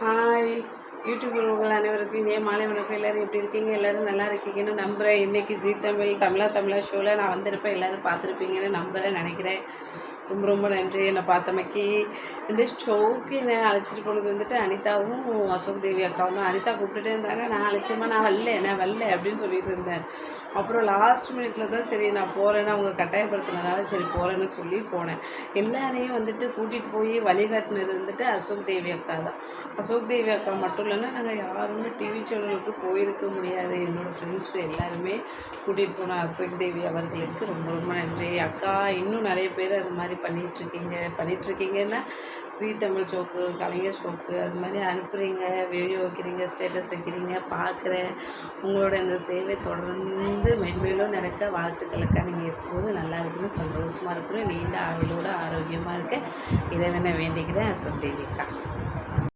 Hi YouTube உறவுகள் அனைவருக்கும் இனிய மாலை வணக்கம். எல்லோரும் எப்படி இருக்கீங்க? எல்லோரும் நல்லா இருக்கீங்கன்னு நம்புகிறேன். இன்றைக்கி ஜீ தமிழா ஷோவில் நான் வந்திருப்பேன். எல்லோரும் பார்த்துருப்பீங்கன்னு நம்புகிறேன், நினைக்கிறேன். ரொம்ப ரொம்ப நன்றி என்னை பார்த்தமைக்கு. இந்த ஷோவுக்கு என்னை அழைச்சிட்டு போனது வந்துட்டு அனிதாவும் அசோக் தேவி அக்காவும் தான். அனிதா கூப்பிட்டுட்டே இருந்தாங்க. நான் அழைச்சேம்மா நான் வரல அப்படின்னு சொல்லிட்டு இருந்தேன். அப்புறம் லாஸ்ட் மினிட்ல தான் சரி நான் போகிறேன்னு அவங்க கட்டாயப்படுத்தினதால சரி போகிறேன்னு சொல்லி போனேன். எல்லாரையும் வந்துட்டு கூட்டிகிட்டு போய் வழிகாட்டினது வந்துட்டு அசோக் தேவி அக்கா தான். அசோக் தேவி அக்கா மட்டும் இல்லைன்னா நாங்கள் யாருமே டிவி சேனலுக்கு போயிருக்க முடியாது. என்னோடய ஃப்ரெண்ட்ஸ் எல்லாருமே கூட்டிகிட்டு போன அசோக் தேவி அவர்களுக்கு ரொம்ப ரொம்ப நன்றி அக்கா. இன்னும் நிறைய பேர் அது மாதிரி பண்ணிகிட்ருக்கீங்கன்னா ஜீ தமிழ் ஷோக்கு, கலைஞர் ஷோக்கு அது மாதிரி அனுப்புகிறீங்க, வீடியோ வைக்கிறீங்க, ஸ்டேட்டஸ் வைக்கிறீங்க, பார்க்குறேன். உங்களோட இந்த சேவை தொடர்ந்து மென்மேலும் நடக்க வாழ்த்துக்களுக்கா. நீங்கள் எப்போதும் நல்லா இருக்கணும், சந்தோஷமாக இருக்கணும், நீண்ட ஆயுளோட ஆரோக்கியமாக இருக்க இறைவனை வேண்டிக்கிறேன். அசோக் தேவிக்கா.